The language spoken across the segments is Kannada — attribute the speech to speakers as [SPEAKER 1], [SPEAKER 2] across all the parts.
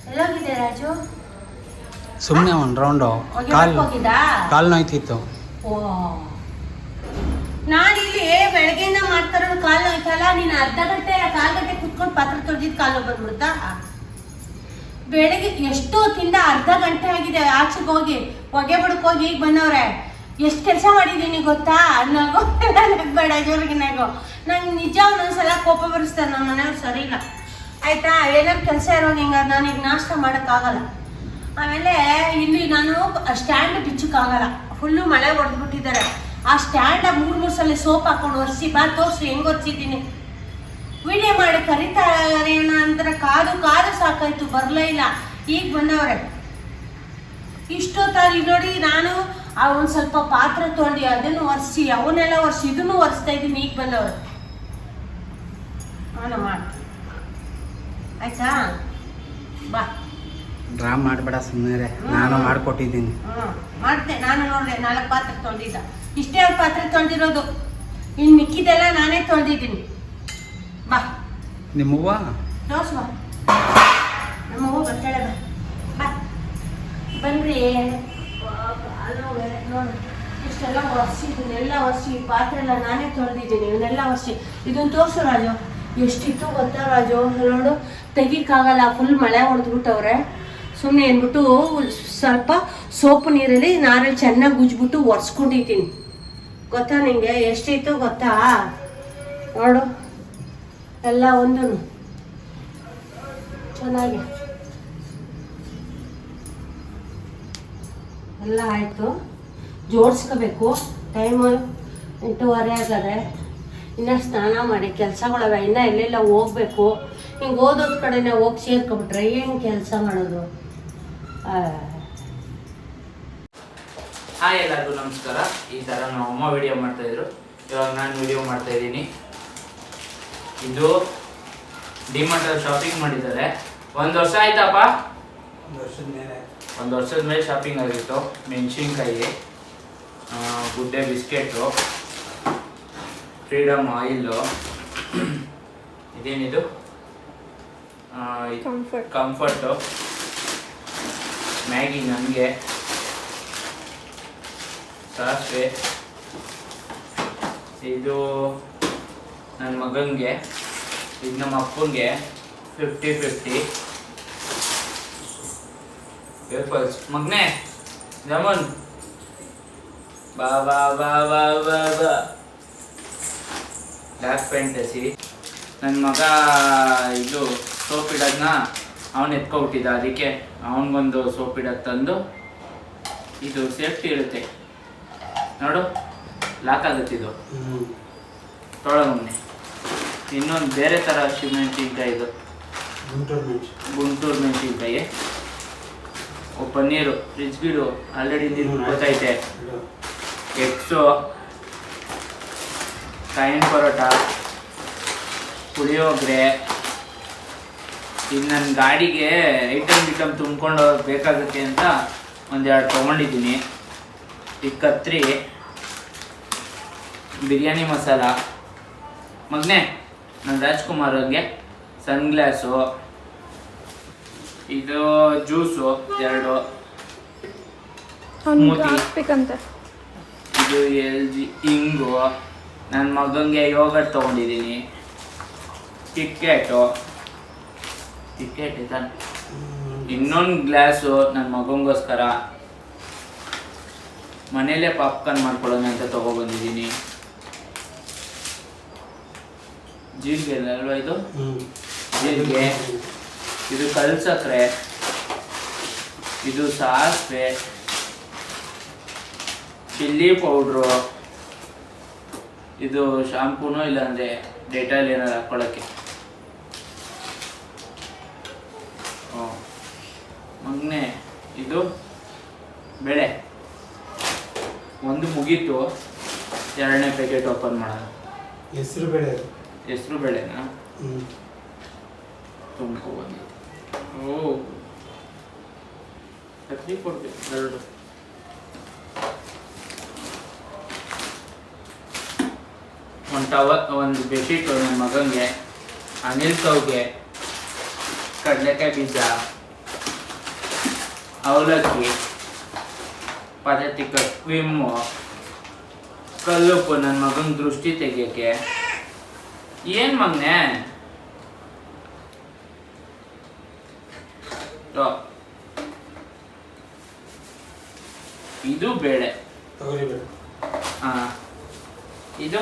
[SPEAKER 1] ಎಲ್ಲೋಗಿದೆ ರಾಜು?
[SPEAKER 2] ಸುಮ್ಮನೆ ಒಂದು ರೌಂಡು ಕಾಲು ನೋಯ್ತಿತ್ತು.
[SPEAKER 1] ಓ, ನಾನಿಲ್ಲಿ ಬೆಳಗ್ಗೆಯಿಂದ ಮಾಡ್ತಾರೋ ಕಾಲು ನೋಯ್ತಲ್ಲ. ನೀನು ಅರ್ಧ ಗಂಟೆ ಕಾಲು ಗಂಟೆ ಕುತ್ಕೊಂಡು ಪಾತ್ರೆ ತೊಳೆದಿದ್ದು ಕಾಲು ಬಂದ್ಬಿಡ್ತಾ? ಬೆಳಗ್ಗೆ ಎಷ್ಟು ಹೊತ್ತಿಂದ ಅರ್ಧ ಗಂಟೆ ಆಗಿದೆ. ಆಚೆಗೆ ಹೋಗಿ ಹೊಗೆ ಬಡಕ್ ಹೋಗಿ ಈಗ ಬಂದವ್ರೆ. ಎಷ್ಟು ಕೆಲಸ ಮಾಡಿದ್ದೀನಿ ಗೊತ್ತಾ? ನಗೋ ಬೇಡ, ಜೋರಿಗೆ ನಗೋ. ನಂಗೆ ನಿಜ ಒಂದೊಂದ್ಸಲ ಕೋಪ ಬರಿಸ್ತಾರೆ ನಮ್ಮ ಮನೆಯವ್ರು, ಸರಿ ಇಲ್ಲ ಆಯ್ತಾ? ಏನಾದ್ರು ಕೆಲಸ ಇರೋದು ಹಿಂಗ ನಾನೀಗ ನಾಷ್ಟ ಮಾಡೋಕ್ಕಾಗಲ್ಲ. ಆಮೇಲೆ ಇಲ್ಲಿ ನಾನು ಸ್ಟ್ಯಾಂಡ್ ಬಿಚ್ಚಕ್ಕಾಗಲ್ಲ, ಫುಲ್ಲು ಮಳೆ ಹೊಡೆದ್ಬಿಟ್ಟಿದ್ದಾರೆ. ಆ ಸ್ಟ್ಯಾಂಡ ಮೂರು ಸಲ ಸೋಪ್ ಹಾಕೊಂಡು ಒರೆಸಿ ಬಾ ತೋರಿಸಿ ಹೆಂಗೆ ಒರೆಸಿದ್ದೀನಿ. ವಿಡಿಯೋ ಮಾಡಿ ಕರೀತಾರೆ ಅಂದ್ರೆ ಕಾದು ಸಾಕಾಯ್ತು, ಬರಲೇ ಇಲ್ಲ. ಈಗ ಬಂದವ್ರೆ ಇಷ್ಟೊತ್ತಾಗಿ ನೋಡಿ. ನಾನು ಒಂದು ಸ್ವಲ್ಪ ಪಾತ್ರೆ ತೊಳ್ದು ಅದನ್ನು ಒರೆಸಿ ಅವನ್ನೆಲ್ಲ ಒರೆಸಿ ಇದನ್ನು ಒರೆಸ್ತಾ ಇದ್ದೀನಿ. ಈಗ ಬಂದವ್ರೆ ಅವನು ಮಾಡಿ ಆಯ್ತಾ? ಬಾ,
[SPEAKER 2] ಡ್ರಾ ಮಾಡಬೇಡ ಸುಮ್ಮನೆ, ನಾನು ಮಾಡಿಕೊಟ್ಟಿದ್ದೀನಿ.
[SPEAKER 1] ಮಾಡ್ತೆ. ನಾನು ನೋಡಿದೆ 4 ಪಾತ್ರೆ ತೊಳೆದಿದ್ದ. ಇಷ್ಟೇ ಪಾತ್ರೆ ತೊಳೆದಿರೋದು, ಇನ್ನು ಮಿಕ್ಕಿದೆಲ್ಲ ನಾನೇ ತೊಳೆದಿದ್ದೀನಿ. ಬಾ,
[SPEAKER 2] ನಿಮ್ಮವ್ವ
[SPEAKER 1] ತೋರ್ಸ್ ಬಾ. ನಮ್ಮವ್ವ ಬರ್ತಾಳೆ. ಬಾ ಬನ್ರಿ. ನೋಡಿ ಇಷ್ಟೆಲ್ಲ ಒರೆಸಿ, ಇದನ್ನೆಲ್ಲ ಒರೆಸಿ, ಪಾತ್ರೆ ಎಲ್ಲ ನಾನೇ ತೊಳೆದಿದ್ದೀನಿ. ಇವನ್ನೆಲ್ಲ ಒರೆಸಿ ಇದನ್ನು ತೋರಿಸು ರಾಜು. ಎಷ್ಟಿತ್ತು ಗೊತ್ತಾ ರಾಜು? ನೋಡು, ತೆಗಿಯಕ್ಕಾಗಲ್ಲ, ಫುಲ್ ಮಳೆ ಹೊಡೆದ್ಬಿಟ್ಟವ್ರೆ. ಸುಮ್ಮನೆ ಅಂದ್ಬಿಟ್ಟು ಸ್ವಲ್ಪ ಸೋಪು ನೀರಲ್ಲಿ ನಾರಲ್ಲಿ ಚೆನ್ನಾಗಿ ಉಜ್ಬಿಟ್ಟು ಒರೆಸ್ಕೊಂಡಿದ್ದೀನಿ. ಗೊತ್ತಾ ನಿಂಗೆ ಎಷ್ಟಿತ್ತು ಗೊತ್ತಾ? ನೋಡು ಎಲ್ಲ ಒಂದು ಚೆನ್ನಾಗಿ ಎಲ್ಲ ಆಯಿತು. ಜೋಡಿಸ್ಕೋಬೇಕು. ಟೈಮು 8:30 ಆಗದೆ. ಇನ್ನು ಸ್ನಾನ ಮಾಡಿ ಕೆಲಸಗಳವೆ, ಇನ್ನು ಎಲ್ಲೆಲ್ಲ ಹೋಗ್ಬೇಕು. ಹಿಂಗೆ ಓದೋದ್ ಕಡೆನೇ ಹೋಗಿ ಸೇರ್ಕೊಬಿಟ್ರೆ ಏನು ಕೆಲಸ ಮಾಡೋದು?
[SPEAKER 3] ಹಾಯ್, ಎಲ್ಲರಿಗೂ ನಮಸ್ಕಾರ. ಈ ಥರ ನಮ್ಮ ಅಮ್ಮ ವಿಡಿಯೋ ಮಾಡ್ತಾಯಿದ್ರು, ಇವಾಗ ನಾನು ವಿಡಿಯೋ ಮಾಡ್ತಾಯಿದ್ದೀನಿ. ಇದು ಡಿಮಾರ್ಟಲ್ಲಿ ಶಾಪಿಂಗ್ ಮಾಡಿದ್ದಾರೆ. 1 ವರ್ಷ ಆಯ್ತಪ್ಪ, 1 ವರ್ಷದ ಮೇಲೆ ಶಾಪಿಂಗ್ ಆಗಿತ್ತು. ಮೆಣಸಿನ್ಕಾಯಿ, ಗುಡ್ಡೆ ಬಿಸ್ಕೆಟು, ಫ್ರೀಡಮ್ ಆಯಿಲು, ಇದೇನಿದು ಕಂಫರ್ಟು, ಮ್ಯಾಗಿ ನನಗೆ, ಸಾಸಿವೆ, ಇದು ನನ್ನ ಮಗನಿಗೆ, ಇದು ನಮ್ಮ ಅಪ್ಪನಿಗೆ 50-50 ವೇಫಲ್ಸ್. ಮಗನೇ ಜಮನ್ ಬಾ ಬಾ ಬಾ ಬಾ ಬಾ ಬಾ. Black fantasy. ನನ್ನ ಮಗ ಇದು ಸೋಪ್ ಇಡೋದನ್ನ ಅವನು ಎತ್ಕೊಬಿಟ್ಟಿದ್ದ, ಅದಕ್ಕೆ ಅವನಿಗೊಂದು ಸೋಪ್ ಇಡೋದು ತಂದು. ಇದು ಸೇಫ್ಟಿ ಇರುತ್ತೆ ನೋಡು, ಲಾಕ್ ಆಗುತ್ತೆ. ಇದು ತೊಳಗೊಮ್ಮೆ. ಇನ್ನೊಂದು ಬೇರೆ ಥರ ಮೆಣಸಿನ್ಕಾಯಿ, ಇದು ಗುಂಟೂರು ಮೆಣಸಿನ್ಕಾಯಿ. ಪನ್ನೀರು, ಫ್ರಿಜ್ ಗಿಡು ಆಲ್ರೆಡಿ ನೀರು ಗೊತ್ತೈತೆ. ಎಗ್ಸು, ಕಾಯಿನ್ ಪರೋಟ, ಪುಳಿಯೋಗರೆ. ಇದು ನನ್ನ ಗಾಡಿಗೆ ಐಟಮ್ ತುಂಬ್ಕೊಂಡು ಬೇಕಾಗುತ್ತೆ ಅಂತ 1-2 ತೊಗೊಂಡಿದ್ದೀನಿ. ಈ ಕತ್ರಿ, ಬಿರಿಯಾನಿ ಮಸಾಲ. ಮಗನೇ ನನ್ನ ರಾಜ್ಕುಮಾರ್ ಅವ್ರಿಗೆ ಸನ್ಗ್ಲಾಸು, ಇದು ಜ್ಯೂಸು 2, ಇದು LG ಹಿಂಗು. ನನ್ನ ಮಗನಿಗೆ ಯೋಗರ್ಟ್ ತೊಗೊಂಡಿದ್ದೀನಿ. ಟಿಕೆಟು ತಾನೆ. ಇನ್ನೊಂದು ಗ್ಲಾಸು ನನ್ನ ಮಗನಿಗೋಸ್ಕರ. ಮನೇಲೇ ಪಾಪ್ಕಾರ್ನ್ ಮಾಡ್ಕೊಳ್ಳೋಣ ಅಂತ ತೊಗೊಬಂದಿದ್ದೀನಿ. ಜೀರಿಗೆ ಅಲ್ವಾ ಇದು? ಜೀರಿಗೆ. ಇದು ಕಲ್ ಸಕ್ಕರೆ, ಇದು ಸಾಸಿವೆ, ಚಿಲ್ಲಿ ಪೌಡ್ರು, ಇದು ಶಾಂಪೂನೋ ಇಲ್ಲಾಂದರೆ ಡೆಟಾಲ್ ಏನಾರು ಹಾಕ್ಕೊಳ್ಳೋಕ್ಕೆ. ಮಗನೇ ಇದು ಬೇಳೆ. ಒಂದು ಮುಗೀತು, 2ನೇ ಪ್ಯಾಕೆಟ್ ಓಪನ್ ಮಾಡೋಣ. ಹೆಸರು ಬೇಳೆನಾ? ತುಂಬ್ಕೊಬಂದಿತ್ತು. ಕತ್ರಿ ಕೊಡ್ಬೇಕು 2. ಒಂದು ಬೆಡ್ಶೀಟು ನನ್ನ ಮಗನಿಗೆ, ಅನಿಲ್ ಕವ್ಗೆ, ಕಡಲೆಕಾಯಿ ಬೀಜ, ಅವಲಕ್ಕಿ, ಪದತಿಕ ವಿಮ್ಮು, ಕಲ್ಲುಪ್ಪು ನನ್ನ ಮಗನ ದೃಷ್ಟಿ ತೆಗಿಯೋಕ್ಕೆ. ಏನು ಮಗನೆ ಇದು ಬೇಳೆ. ಹಾಂ, ಇದು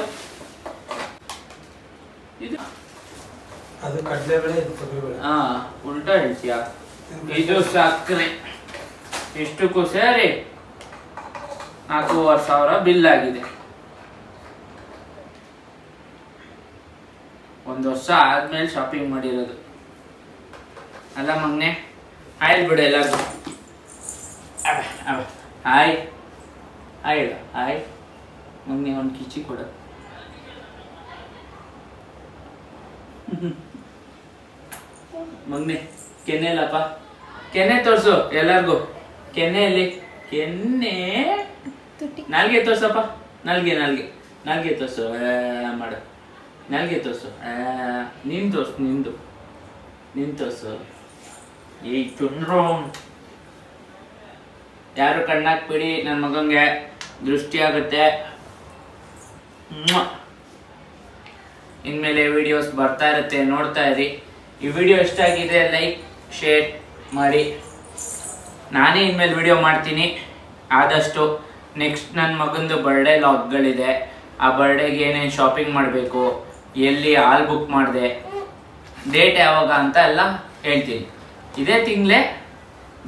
[SPEAKER 3] ಇದು
[SPEAKER 2] ಅದು ಕಡಲೆಬೇಳೆ, ಇದು ತೊಗರಿಬೇಳೆ.
[SPEAKER 3] ಹಾಂ, ಉಲ್ಟಾ ಹೇಳ್ತೀಯ. ಇದು ಸಕ್ಕರೆ. ಇಷ್ಟಕ್ಕೂ ಸೇರಿ 4,500 ಬಿಲ್ ಆಗಿದೆ. 1 ವರ್ಷ ಆದ್ಮೇಲೆ ಶಾಪಿಂಗ್ ಮಾಡಿರೋದು ಅಲ್ಲ ಮಗ್ನೆ. ಹಾಯ್ ಬಿಡು ಎಲ್ಲರಿಗೂ. ಹಾಯ್ ಹಾಯ್ ಹೇಳ. ಹಾಯ್ ಮಗ್ನೆ, ಒಂದು ಕಿಚಿ ಕೊಡ. ಮಗ್ನೆ ಕೆನ್ನೆ ಇಲ್ಲಪ್ಪ, ಕೆನ್ನೆ ತೋರ್ಸು ಎಲ್ಲರಿಗೂ. ಕೆನ್ನೆಯಲ್ಲಿ ಕೆನ್ನೆ, ನಾಲ್ಗೆ ತೋರ್ಸಪ್ಪ. ನಾಲ್ಗೆ ನಾಲ್ಗೆ ನಾಲ್ಗೆ ತೋರ್ಸು ಮಾಡು. ನಾಲ್ಗೆ ತೋರ್ಸು. ನೀನು ತೋರ್ಸು, ನೀನು ತೋರ್ಸು. ಈ ಚುಂಡ್ರು ಯಾರು ಕಣ್ಣಾಕ್ಬಿಡಿ, ನನ್ನ ಮಗಂಗೆ ದೃಷ್ಟಿ ಆಗುತ್ತೆ. ಇನ್ಮೇಲೆ ವಿಡಿಯೋಸ್ ಬರ್ತಾ ಇರುತ್ತೆ, ನೋಡ್ತಾ ಇರಿ. ಈ ವಿಡಿಯೋ ಇಷ್ಟ ಆಗಿದೆ ಲೈಕ್ ಶೇರ್ ಮಾಡಿ. ನಾನೇ ಇನ್ಮೇಲೆ ವಿಡಿಯೋ ಮಾಡ್ತೀನಿ ಆದಷ್ಟು. ನೆಕ್ಸ್ಟ್ ನನ್ನ ಮಗಂದು ಬರ್ಡೇ ಲಾಗ್ಗಳಿದೆ. ಆ ಬರ್ಡೇಗೆ ಏನೇನು ಶಾಪಿಂಗ್ ಮಾಡಬೇಕು, ಎಲ್ಲಿ ಹಾಲ್ ಬುಕ್ ಮಾಡಿದೆ, ಡೇಟ್ ಯಾವಾಗ ಅಂತ ಎಲ್ಲ ಹೇಳ್ತೀನಿ. ಇದೇ ತಿಂಗಳೇ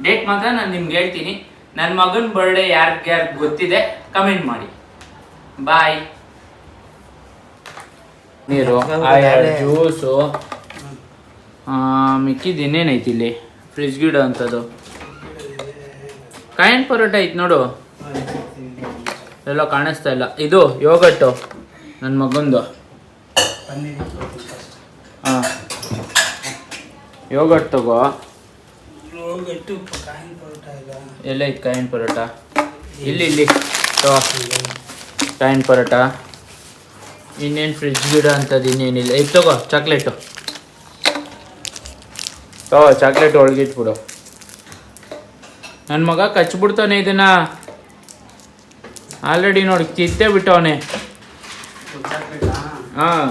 [SPEAKER 3] ಡೇಟ್ ಮಾತ್ರ ನಾನು ನಿಮ್ಗೆ ಹೇಳ್ತೀನಿ. ನನ್ನ ಮಗನ ಬರ್ಡೇ ಯಾರ್ಯಾರು ಗೊತ್ತಿದೆ ಕಮೆಂಟ್ ಮಾಡಿ. ಬಾಯ್. ನೀರು, ಜ್ಯೂಸು, ಮಿಕ್ಕಿದ್ದು ಇನ್ನೇನೈತಿ ಇಲ್ಲಿ ಫ್ರಿಜ್ ಗಿಡ ಅಂತದ್ದು. ಕಾಯಿನ್ ಪರೋಟ ಐತೆ ನೋಡು, ಎಲ್ಲ ಕಾಣಿಸ್ತಾ ಇಲ್ಲ. ಇದು ಯೋಗಟ್ಟು ನನ್ನ ಮಗಂದು. ಹಾಂ, ಯೋಗಟ್ ತಗೋ. ಎಲ್ಲ ಐತೆ ಕಾಯಿನ್ ಪರೋಟ? ಇಲ್ಲಿ ಕಾಯಿನ್ ಪರೋಟ. ಇನ್ನೇನು ಫ್ರಿಜ್ ಗಿಡ ಅಂತದ್ದು ಇನ್ನೇನಿಲ್ಲ. ಇದು ತಗೋ ಚಾಕ್ಲೇಟು. ಚಾಕ್ಲೇಟ್ ಒಳಗಿಟ್ಬಿಡು. ನನ್ನ ಮಗ ಕಚ್ಬಿಡ್ತಾನೆ ಇದನ್ನ. ಆಲ್ರೆಡಿ ನೋಡಿ ಕಿತ್ತೇ ಬಿಟ್ಟವನೆ. ಹಾಂ,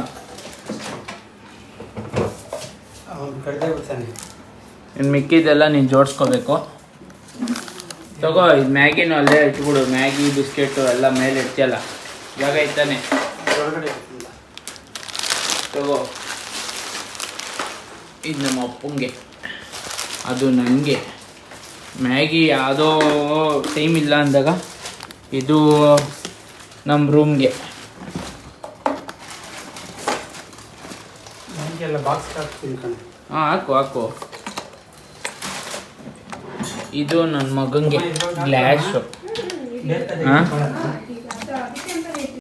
[SPEAKER 3] ಇನ್ನು ಮಿಕ್ಕಿದ್ದೆಲ್ಲ ನೀನು ಜೋಡಿಸ್ಕೋಬೇಕು. ತಗೋ, ಇದು ಮ್ಯಾಗಿನೂ ಅಲ್ಲೇ ಇಟ್ಬಿಡು. ಮ್ಯಾಗಿ ಬಿಸ್ಕೆಟು ಎಲ್ಲ ಮೇಲೆ ಇಡ್ತೀಯಲ್ಲ, ಜಾಗ ಇತ್ತಾನೆ. ತಗೋ, ಇದು ನಮ್ಮ ಅಪ್ಪಂಗೆ, ಅದು ನನಗೆ. ಮ್ಯಾಗಿ ಯಾವುದೋ ಟೈಮ್ ಇಲ್ಲ ಅಂದಾಗ ಇದು ನಮ್ಮ ರೂಮ್ಗೆ. ಹಾಂ, ಹಾಕು. ಇದು ನನ್ನ ಮಗಂಗೆ ಗ್ಲಾಸು. ಹಾಂ,